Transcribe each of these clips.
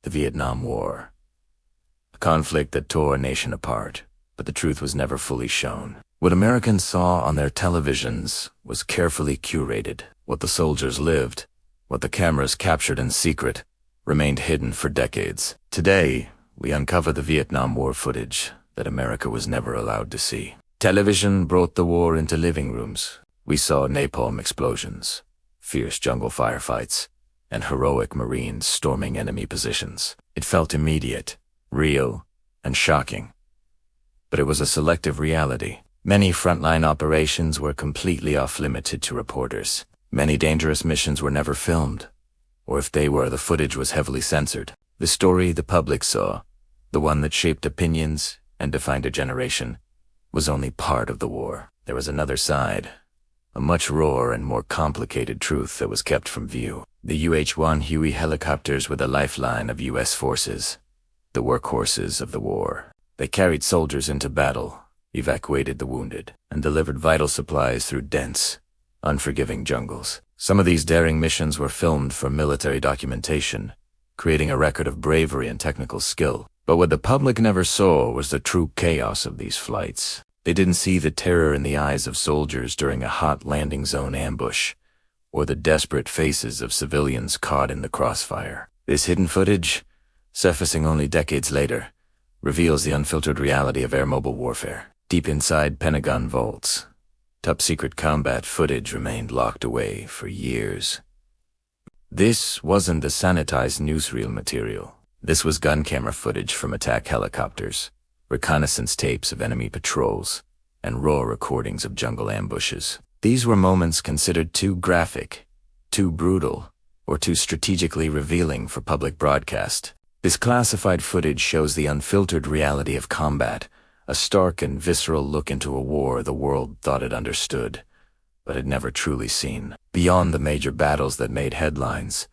the Vietnam War. A conflict that tore a nation apart, but the truth was never fully shown. What Americans saw on their televisions was carefully curated. What the soldiers lived, what the cameras captured in secret, remained hidden for decades. Today, we uncover the Vietnam War footage that America was never allowed to see. Television brought the war into living rooms. We saw napalm explosions, fierce jungle firefights, and heroic Marines storming enemy positions. It felt immediate, real, and shocking. But it was a selective reality. Many frontline operations were completely off-limited to reporters. Many dangerous missions were never filmed, or if they were, the footage was heavily censored. The story the public saw, the one that shaped opinions and defined a generation, was only part of the war. There was another side, a much rawer and more complicated truth that was kept from view. The UH-1 Huey helicopters were the lifeline of U.S. forces, the workhorses of the war. They carried soldiers into battle, evacuated the wounded, and delivered vital supplies through dense, unforgiving jungles. Some of these daring missions were filmed for military documentation, creating a record of bravery and technical skill. But what the public never saw was the true chaos of these flights. They didn't see the terror in the eyes of soldiers during a hot landing zone ambush, or the desperate faces of civilians caught in the crossfire. This hidden footage, surfacing only decades later, reveals the unfiltered reality of air mobile warfare. Deep inside Pentagon vaults, top-secret combat footage remained locked away for years. This wasn't the sanitized newsreel material. This was gun camera footage from attack helicopters, reconnaissance tapes of enemy patrols, and raw recordings of jungle ambushes. These were moments considered too graphic, too brutal, or too strategically revealing for public broadcast. This classified footage shows the unfiltered reality of combat, a stark and visceral look into a war the world thought it understood, but had never truly seen. Beyond the major battles that made headlines,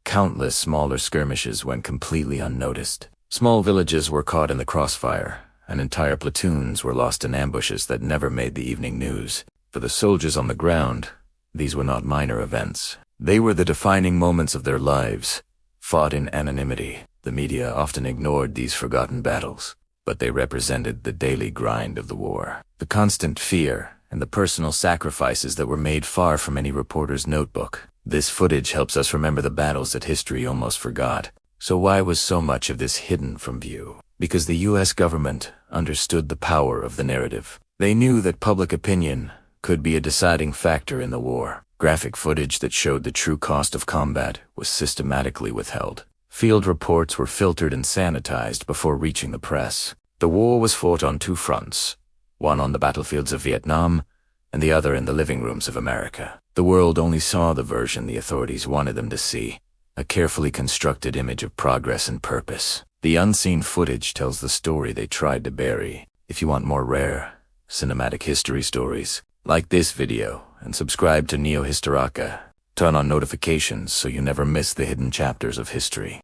countless smaller skirmishes went completely unnoticed. Small villages were caught in the crossfire, and entire platoons were lost in ambushes that never made the evening news. For the soldiers on the ground, these were not minor events. They were the defining moments of their lives, fought in anonymity. The media often ignored these forgotten battles, but they represented the daily grind of the war. The constant fear and the personal sacrifices that were made far from any reporter's notebook. This footage helps us remember the battles that history almost forgot. So why was so much of this hidden from view? Because the U.S. government understood the power of the narrative. They knew that public opinion could be a deciding factor in the war. Graphic footage that showed the true cost of combat was systematically withheld. Field reports were filtered and sanitized before reaching the press. The war was fought on two fronts, one on the battlefields of Vietnam and the other in the living rooms of America. The world only saw the version the authorities wanted them to see, a carefully constructed image of progress and purpose. The unseen footage tells the story they tried to bury. If you want more rare, cinematic history stories, like this video and subscribe to Historica. Turn on notifications so you never miss the hidden chapters of history.